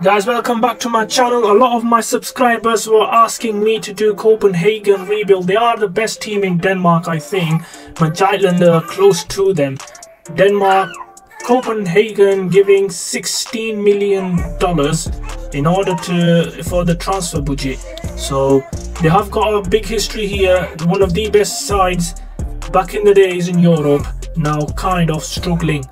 Guys, welcome back to my channel. A lot of my subscribers were asking me to do Copenhagen rebuild. They are the best team in Denmark, I think, but Jutland are close to them. Denmark, Copenhagen giving $16 million in order for the transfer budget. So they have got a big history here. One of the best sides back in the days in Europe, now kind of struggling.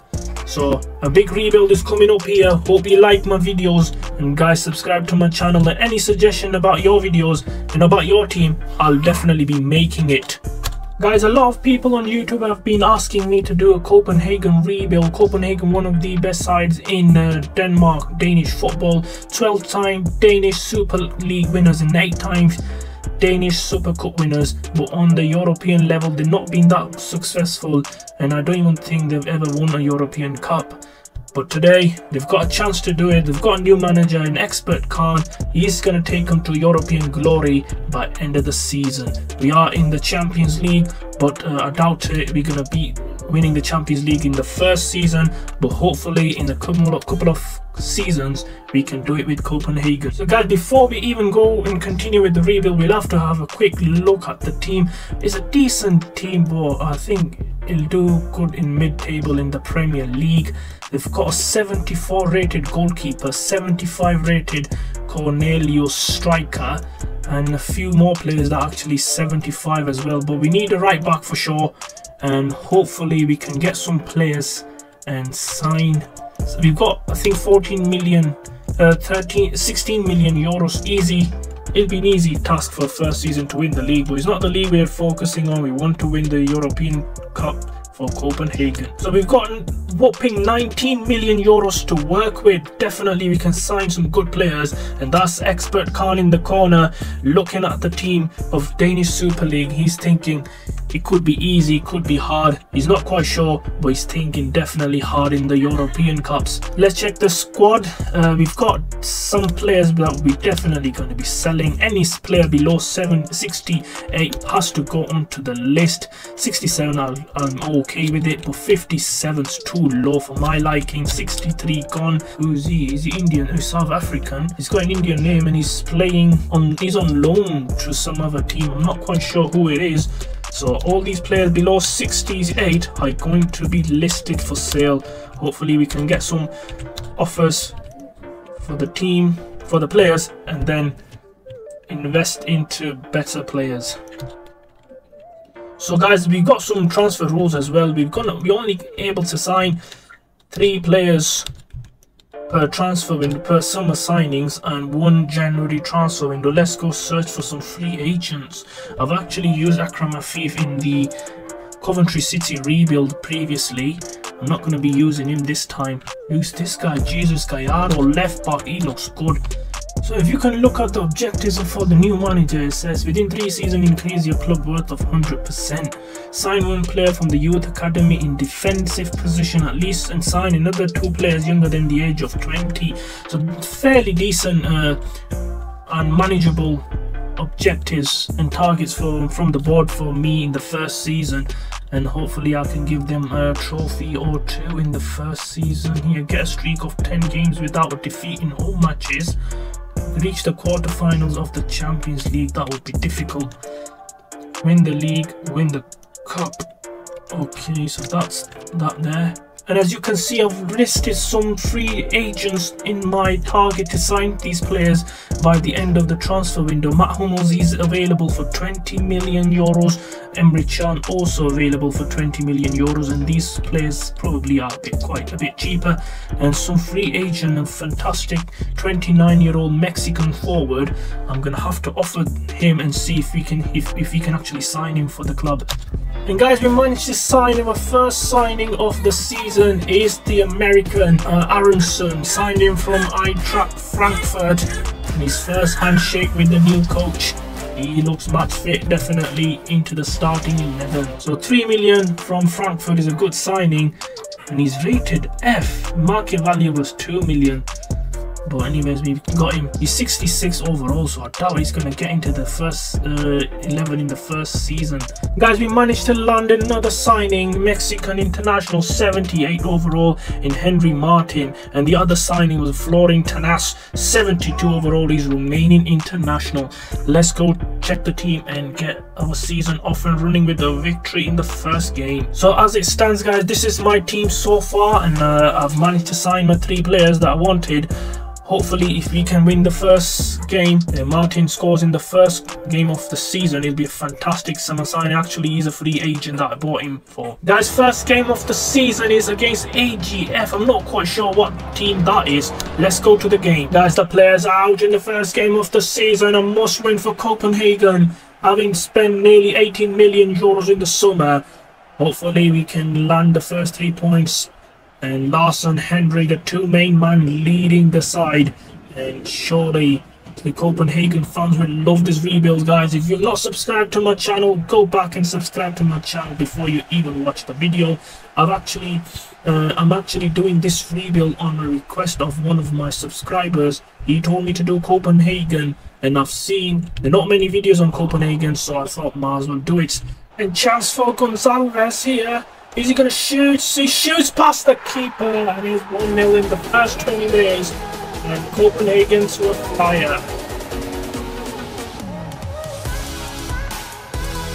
So a big rebuild is coming up here. Hope you like my videos, and guys, subscribe to my channel. And any suggestion about your videos and about your team, I'll definitely be making it. Guys, a lot of people on YouTube have been asking me to do a Copenhagen rebuild. Copenhagen, one of the best sides in Denmark, Danish football. 12-time Danish Super League winners and 8 times Danish Super Cup winners, but on the European level they've not been that successful, and I don't even think they've ever won a European Cup. But today they've got a chance to do it. They've got a new manager, an expert Khan. He's going to take them to European glory by end of the season. We are in the Champions League, but I doubt it we're going to be winning the Champions League in the first season, but hopefully in a couple of seasons we can do it with Copenhagen. So guys, before we even go and continue with the rebuild, we'll have to have a quick look at the team. It's a decent team, but I think it'll do good in mid-table in the Premier League. They've got a 74 rated goalkeeper, 75 rated Cornelius striker, and a few more players that are actually 75 as well. But we need a right back for sure, and hopefully we can get some players and sign. So we've got, I think, 16 million euros. Easy. It'll be an easy task for first season to win the league, but it's not the league we're focusing on. We want to win the European Cup for Copenhagen. So we've got whopping 19 million euros to work with. Definitely we can sign some good players, and that's expert Khan in the corner looking at the team of Danish Super League. He's thinking it could be easy, could be hard. He's not quite sure, but he's thinking definitely hard in the European Cups. Let's check the squad. We've got some players that we're definitely going to be selling. Any player below 68 has to go onto the list. 67 I'm okay with it, but 57's too low for my liking. 63 gone. Who's he? Is he Indian? Who's South African? He's got an Indian name and he's he's on loan to some other team. I'm not quite sure who it is. So all these players below 68 are going to be listed for sale. Hopefully we can get some offers for the team, for the players, and then invest into better players. So guys, we got some transfer rules as well. We're only able to sign 3 players per transfer window, per summer signings, and 1 January transfer window. Let's go search for some free agents. I've actually used Akram Afif in the Coventry City rebuild previously. I'm not going to be using him this time. Who's this guy? Jesus Gallardo, left back. He looks good. So if you can look at the objectives for the new manager, it says within 3 seasons increase your club worth of 100%. Sign 1 player from the youth academy in defensive position at least, and sign another 2 players younger than the age of 20. So fairly decent and manageable objectives and targets from the board for me in the first season, and hopefully I can give them a trophy or 2 in the first season here. Get a streak of 10 games without a defeat in home matches. Reach the quarterfinals of the Champions League. That would be difficult. Win the league, win the cup. Okay, so that's that there. And as you can see, I've listed some free agents in my target to sign these players by the end of the transfer window. Matt Hummels is available for 20 million euros. Emre Can also available for 20 million euros, and these players probably are quite a bit cheaper. And some free agent, a fantastic 29-year-old Mexican forward. I'm gonna have to offer him and see if we can actually sign him for the club. And guys, we managed to sign him. Our first signing of the season is the American Aronson. Signed him from Eintracht Frankfurt, and his first handshake with the new coach. He looks match fit, definitely into the starting 11. So 3 million from Frankfurt is a good signing, and he's rated F. Market value was 2 million. But anyways, we got him. He's 66 overall, so I doubt he's going to get into the first 11 in the first season. Guys, we managed to land another signing, Mexican international, 78 overall in Henry Martin. And the other signing was Florin Tanas, 72 overall. He's Romanian international. Let's go check the team and get our season off and running with a victory in the first game. So as it stands, guys, this is my team so far, and I've managed to sign my 3 players that I wanted. Hopefully, if we can win the first game, Martin scores in the first game of the season, it'll be a fantastic summer sign. Actually, he's a free agent that I bought him for. Guys, first game of the season is against AGF. I'm not quite sure what team that is. Let's go to the game. Guys, the players are out in the first game of the season. A must win for Copenhagen, having spent nearly 18 million euros in the summer. Hopefully, we can land the first 3 points. And Larson, Henry, the 2 main men leading the side. And surely the Copenhagen fans will love this rebuild, guys. If you're not subscribed to my channel, go back and subscribe to my channel before you even watch the video. I'm actually doing this rebuild on a request of one of my subscribers. He told me to do Copenhagen, and I've seen there are not many videos on Copenhagen, so I thought might as well do it. And chance for Gonzalez here. Is he going to shoot? He shoots past the keeper, and he's 1-0 in the first 20 days. And Copenhagen to a flyer.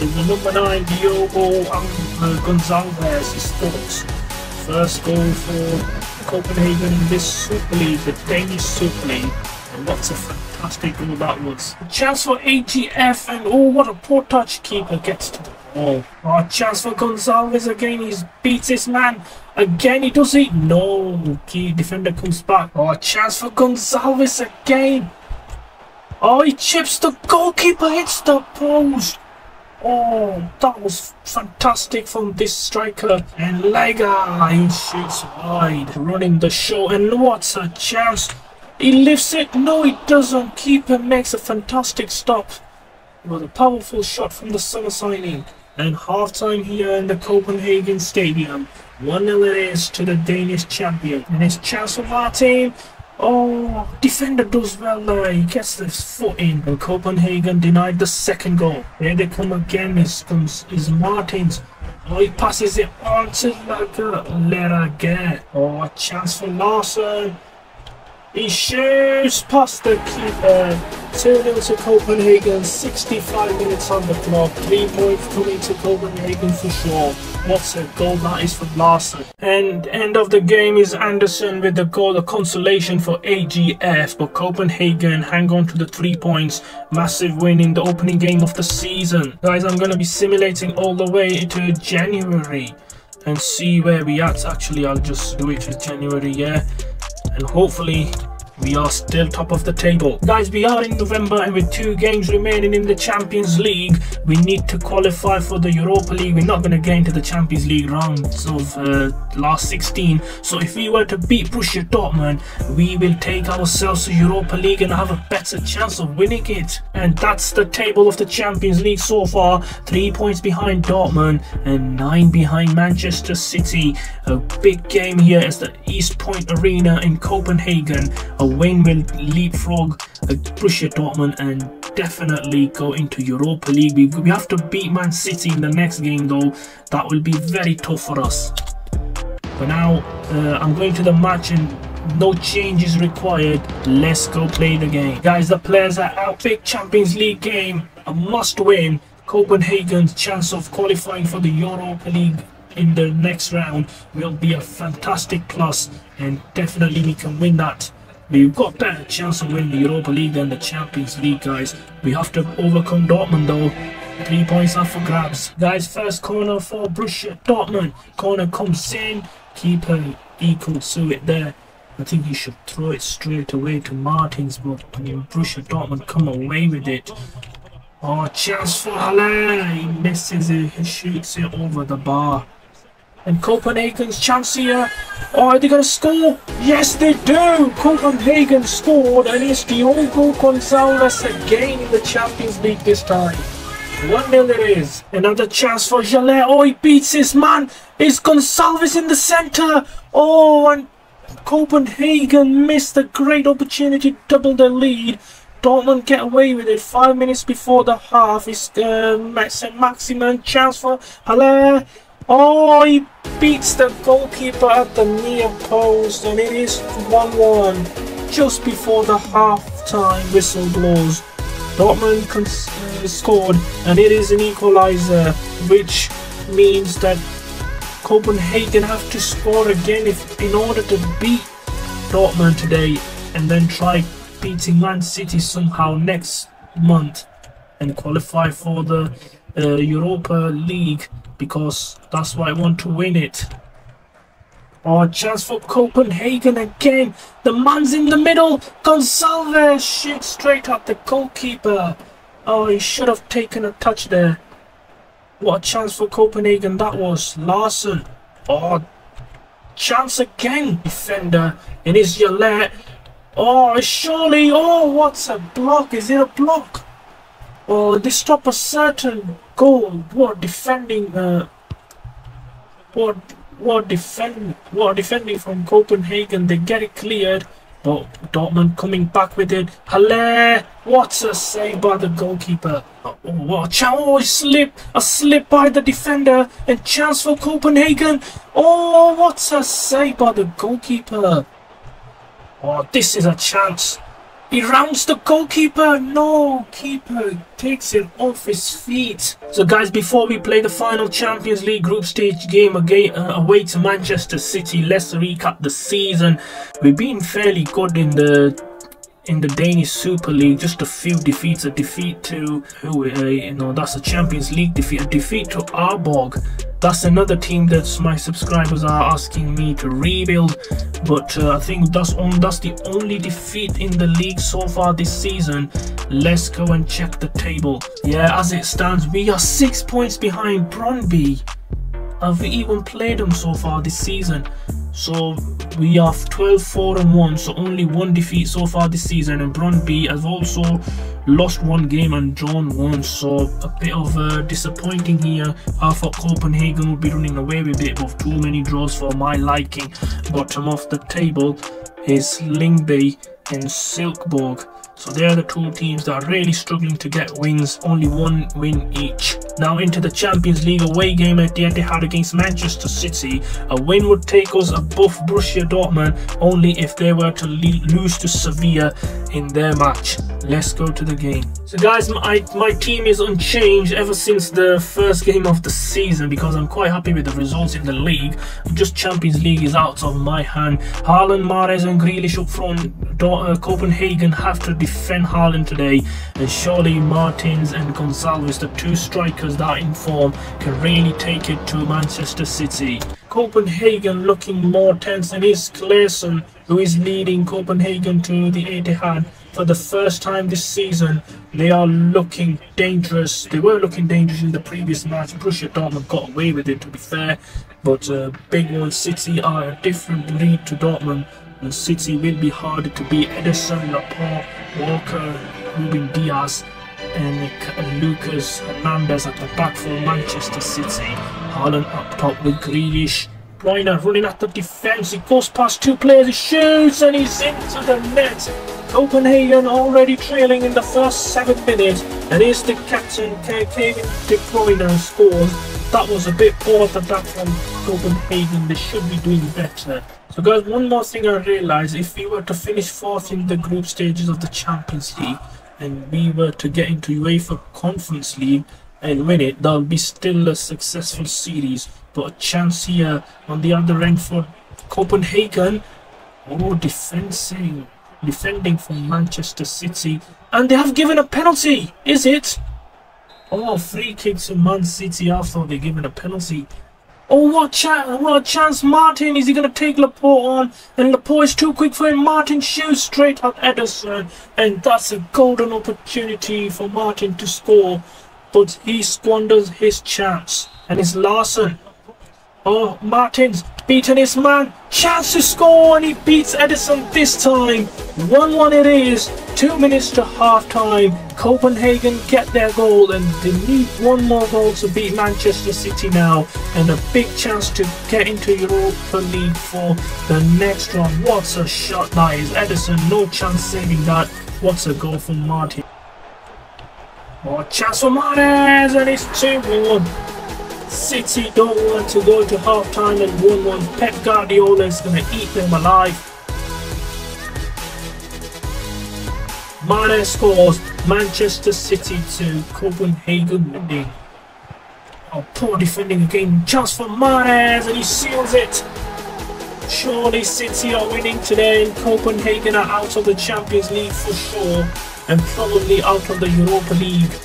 Is the number 9, Diogo Gonzalez. He scores. First goal for Copenhagen in this Super League, the Danish Super League. And what's a fantastic goal that was. A chance for AGF, and oh, what a poor touch. Keeper gets to the ball. Oh, chance for Gonzalez again. He beats his man. Again, he does it. No, key defender comes back. Oh, chance for Gonzalez again. Oh, he chips the goalkeeper, hits the post. Oh, that was fantastic from this striker. And Lega, he shoots wide, running the show. And what's a chance? He lifts it. No, he doesn't. Keeper makes a fantastic stop. It was a powerful shot from the summer signing. And half-time here in the Copenhagen Stadium. 1-0 it is to the Danish champion. And it's chance for Martin. Oh, defender does well there. He gets his foot in. And Copenhagen denied the second goal. Here they come again. Is Martins. Oh, he passes it on to Lerage. Oh, a chance for Larson. He shoots past the keeper. 2-0 to Copenhagen, 65 minutes on the clock. 3 points coming to Copenhagen for sure. What's a goal that is from Larson. And end of the game is Anderson with the goal, a consolation for AGF. But Copenhagen hang on to the 3 points. Massive win in the opening game of the season. Guys, I'm going to be simulating all the way into January and see where we at. Actually, I'll just do it with January, yeah. And hopefully we are still top of the table. Guys, we are in November, and with 2 games remaining in the Champions League, we need to qualify for the Europa League. We're not going to get into the Champions League rounds of last 16. So if we were to beat Borussia Dortmund, we will take ourselves to Europa League and have a better chance of winning it. And that's the table of the Champions League so far. 3 points behind Dortmund and 9 behind Manchester City. A big game here is the East Point Arena in Copenhagen. A win will leapfrog Borussia Dortmund and definitely go into Europa League. We have to beat Man City in the next game though. That will be very tough for us. But now I'm going to the match and no changes required. Let's go play the game. Guys, the players are out. Big Champions League game. A must win. Copenhagen's chance of qualifying for the Europa League in the next round will be a fantastic plus, and definitely we can win that. We've got better chance of winning the Europa League than the Champions League, guys. We have to overcome Dortmund though. 3 points are for grabs. Guys, first corner for Borussia Dortmund. Corner comes in. Keeper equal to it there. I think he should throw it straight away to Martins, but Borussia Dortmund come away with it. Oh, chance for Haller. He misses it. He shoots it over the bar. And Copenhagen's chance here. Oh, are they going to score? Yes, they do. Copenhagen scored, and it's Diogo Gonzalez again in the Champions League this time. 1-0 it is. Another chance for Jallet. Oh, he beats his man. It's Gonzalez in the center. Oh, and Copenhagen missed a great opportunity to double their lead. Dortmund get away with it 5 minutes before the half. It's maximum chance for Haller. Oh, he beats the goalkeeper at the near post, and it is 1-1 just before the half-time whistle blows. Dortmund scored, and it is an equalizer, which means that Copenhagen have to score again in order to beat Dortmund today, and then try beating Man City somehow next month and qualify for the Europa League, because that's why I want to win it. Oh, chance for Copenhagen again. The man's in the middle. Gonçalves shoots straight at the goalkeeper. Oh, he should have taken a touch there. What a chance for Copenhagen that was. Larsen. Oh, chance again. Defender. And it's Yallet. Oh, surely. Oh, what's a block? Is it a block? Oh, they stop a certain goal. What defending? What defending from Copenhagen? They get it cleared, but Dortmund coming back with it. Haller, what a save by the goalkeeper! Oh, what a chance! Oh, a slip by the defender, and chance for Copenhagen. Oh, what a save by the goalkeeper! Oh, this is a chance. He rounds the goalkeeper. No, keeper takes it off his feet. So guys, before we play the final Champions League group stage game again, away to Manchester City, let's recap the season. We've been fairly good in the Danish Super League. Just a few defeats. A defeat to that's a Champions League defeat. A defeat to Aalborg. That's another team that my subscribers are asking me to rebuild, but I think that's the only defeat in the league so far this season. Let's go and check the table. Yeah, as it stands, we are 6 points behind Brøndby. Have we even played them so far this season? So we are 12-4-1, so only one defeat so far this season, and Brøndby has also lost one game and drawn one, so a bit of disappointing here. I thought Copenhagen would be running away with it, but too many draws for my liking. Bottom of the table is Lyngby and Silkeborg. So they're the two teams that are really struggling to get wins, only one win each. Now into the Champions League away game at the Etihad against Manchester City. A win would take us above Borussia Dortmund, only if they were to lose to Sevilla in their match. Let's go to the game. So guys, my team is unchanged ever since the first game of the season, because I'm quite happy with the results in the league. Just Champions League is out of my hand. Haaland, Mahrez and Grealish up front. Copenhagen have to defend Haaland today, and surely Martins and Gonçalves, the two strikers that are in form, can really take it to Manchester City. Copenhagen looking more tense, and it's Claesson who is leading Copenhagen to the Etihad for the first time this season. They are looking dangerous. They were looking dangerous in the previous match. Borussia Dortmund got away with it, to be fair, but big one City are a different breed to Dortmund, and City will be harder to beat. Ederson, Laporte, Walker, Ruben Diaz and Lucas Hernandez at the back for Manchester City. Haaland up top with Grealish. Bruyne running at the defence. He goes past two players. He shoots and he's into the net. Copenhagen already trailing in the first 7 minutes. And here's the captain, Kevin De Bruyne, scores. That was a bit poor at the back from Copenhagen. They should be doing better. So guys, one more thing I realised, if we were to finish 4th in the group stages of the Champions League, and we were to get into UEFA Conference League and win it, that would be still a successful series. But a chance here on the other end for Copenhagen. Oh, defending from Manchester City, and they have given a penalty. Is it? Oh, free kick to Man City after they're given a penalty. Oh, what a chance. Martin, is he going to take Laporte on? And Laporte is too quick for him. Martin shoots straight at Ederson, and that's a golden opportunity for Martin to score, but he squanders his chance. And it's Larsen. Oh, Martins beaten his man. Chance to score, and he beats Edison this time. 1-1 it is. 2 minutes to half time. Copenhagen get their goal, and they need one more goal to beat Manchester City now, and a big chance to get into Europa League for the next round. What a shot that is. Edison, no chance saving that. What's a goal from Martin? More chance for Martinez, and it's 2-1. City don't want to go to half time and 1-1. Pep Guardiola is going to eat them alive. Mane scores. Manchester City to Copenhagen winning. Oh, poor defending again. Chance for Mane, and he seals it. Surely City are winning today, and Copenhagen are out of the Champions League for sure, and probably out of the Europa League.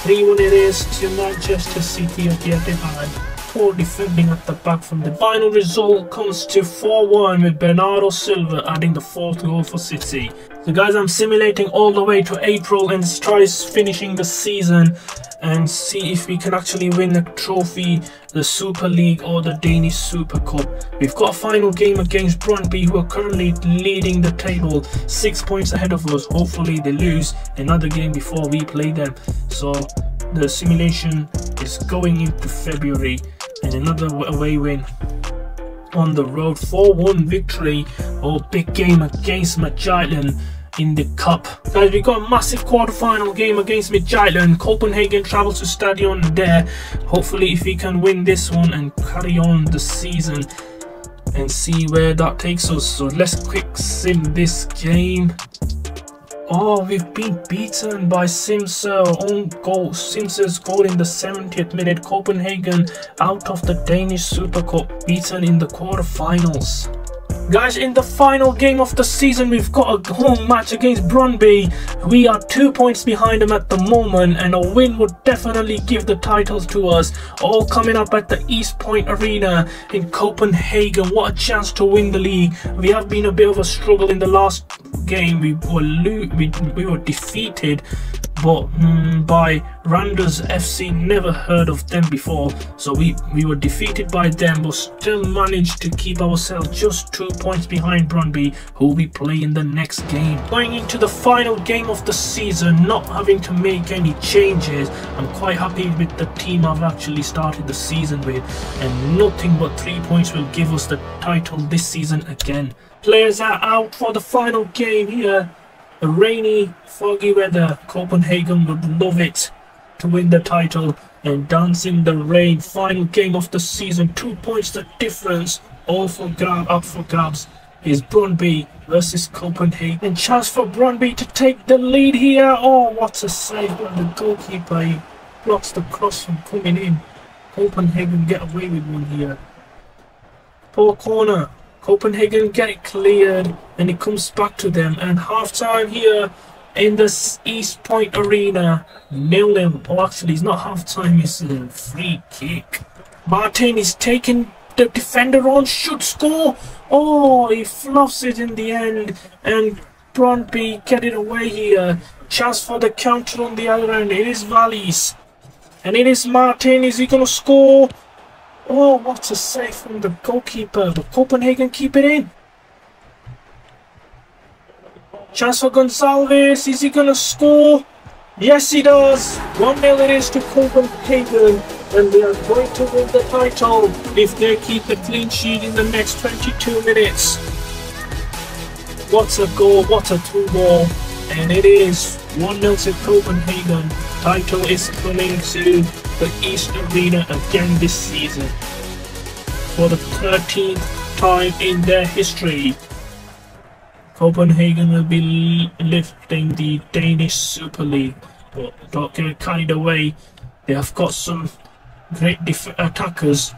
3-1 it is to Manchester City at the Etihad. Poor defending at the back from the final result comes to 4-1 with Bernardo Silva adding the 4th goal for City. So guys, I'm simulating all the way to April and try finishing the season and see if we can actually win the trophy, the Super League or the Danish Super Cup. We've got a final game against Brøndby, who are currently leading the table, 6 points ahead of us. Hopefully they lose another game before we play them. So the simulation is going into February, and another away win on the road. 4-1 victory. Oh, big game against Midtjylland in the cup. Guys, we got a massive quarter-final game against Midtjylland. Copenhagen travels to Stadion there. Hopefully if we can win this one and carry on the season and see where that takes us. So let's quick sim this game. Oh, we've been beaten by Simser. Own goal. Simser's goal in the 70th minute. Copenhagen out of the Danish Super Cup, beaten in the quarter-finals. Guys, in the final game of the season, we've got a home match against Brøndby. We are 2 points behind them at the moment, and a win would definitely give the titles to us. All coming up at the East Point Arena in Copenhagen. What a chance to win the league. We have been a bit of a struggle in the last game. We were defeated by Randers FC. Never heard of them before, so we were defeated by them, but still managed to keep ourselves just 2 points behind Brøndby, who we play in the next game. Going into the final game of the season, not having to make any changes, I'm quite happy with the team I've actually started the season with, and nothing but 3 points will give us the title this season again. Players are out for the final game here. A rainy, foggy weather. Copenhagen would love it to win the title and dance in the rain. Final game of the season. 2 points the difference. All up for grabs is Brøndby versus Copenhagen. And chance for Brøndby to take the lead here. Oh, what a save by the goalkeeper. He blocks the cross from coming in. Copenhagen get away with one here. Poor corner. Copenhagen get it cleared, and it comes back to them. And half time here in the East Point Arena, 0-0. Oh, actually, it's not half time, it's a free kick. Martin is taking the defender on, should score. Oh, he fluffs it in the end, and Brøndby get it away here. Chance for the counter on the other end. It is Vallis, and it is Martin. Is he gonna score? Oh, what a save from the goalkeeper, but Copenhagen keep it in. Chance for Gonçalves, is he gonna score? Yes, he does. 1-0 it is to Copenhagen, and they are going to win the title if they keep the clean sheet in the next 22 minutes. What a goal, what a through ball, and it is 1-0 to Copenhagen. Title is coming to the East Arena again this season for the 13th time in their history. Copenhagen will be lifting the Danish Super League, but don't get carried away. They have got some great attackers,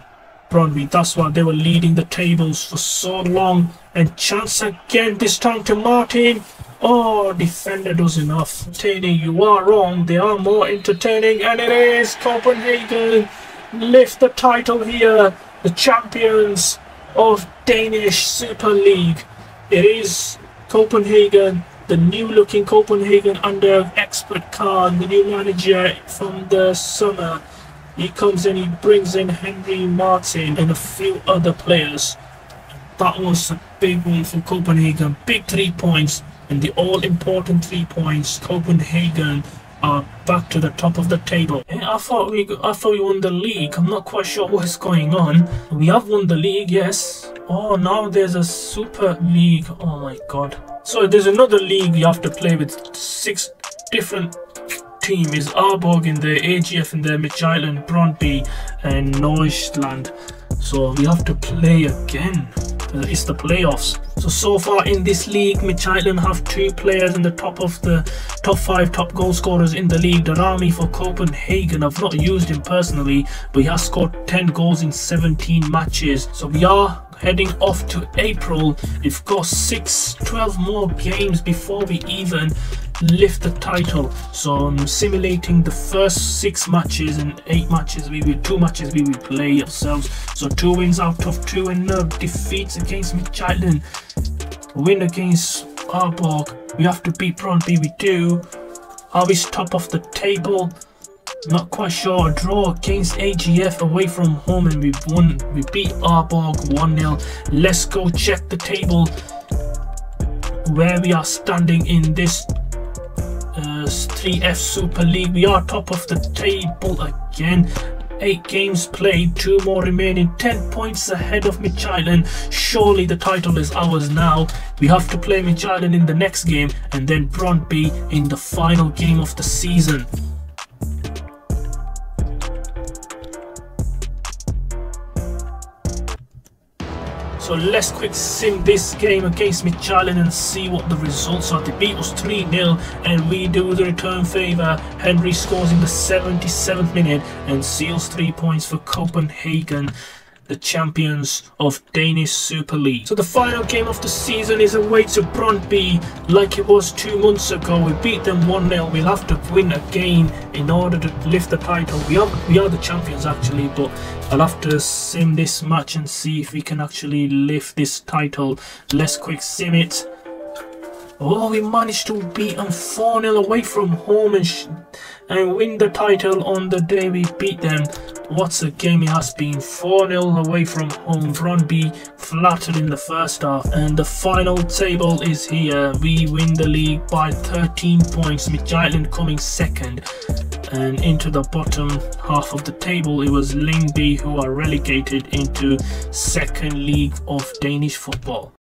Brøndby. That's why they were leading the tables for so long. And chance again, this time to Martin. Oh, defender does enough. Entertaining, you are wrong. They are more entertaining, and it is Copenhagen lift the title here. The champions of Danish Super League. It is Copenhagen, the new looking Copenhagen under Expert Khan, the new manager from the summer. He comes in, he brings in Henry Martin and a few other players. That was a big one for Copenhagen. Big 3 points, and the all-important 3 points. Copenhagen are back to the top of the table. I thought we won the league. I'm not quite sure what's going on. We have won the league, yes. Oh, now there's a Super League. Oh my god. So there's another league you have to play with 6 different teams. Is Aalborg in there, AGF in there, Midtjylland, Brøndby and Nordsjælland. So we have to play again. It's the playoffs. So far in this league, Midtjylland have 2 players in the top 5 top goal scorers in the league. Darami for Copenhagen. I've not used him personally, but he has scored 10 goals in 17 matches. So we are heading off to April. We've got 12 more games before we even lift the title. So I'm simulating the first 6 matches and 2 matches we will play ourselves. So 2 wins out of 2 and no defeats against Midtjylland. Win against Aalborg. We have to beat Brøndby. We do. Are we top of the table? Not quite sure. A draw against AGF away from home, and we won. We beat Aalborg 1-0. Let's go check the table where we are standing in this 3F Super League. We are top of the table again. 8 games played, 2 more remaining, 10 points ahead of Midtjylland. Surely the title is ours now. We have to play Midtjylland in the next game and then Brøndby in the final game of the season. So let's quick sim this game against Midtjylland and see what the results are. The beat was 3-0 and we do the return favour. Henry scores in the 77th minute and seals 3 points for Copenhagen, the champions of Danish Super League. So the final game of the season is away to Brøndby like it was 2 months ago. We beat them 1-0. We'll have to win again in order to lift the title. We are the champions actually, but I'll have to sim this match and see if we can actually lift this title. Let's quick sim it. Oh, we managed to beat them 4-0 away from home and win the title on the day we beat them. What a game it has been. 4-0 away from home. Brøndby flattered in the first half. And the final table is here. We win the league by 13 points. Midtjylland coming second. And into the bottom half of the table, it was Lyngby who are relegated into second league of Danish football.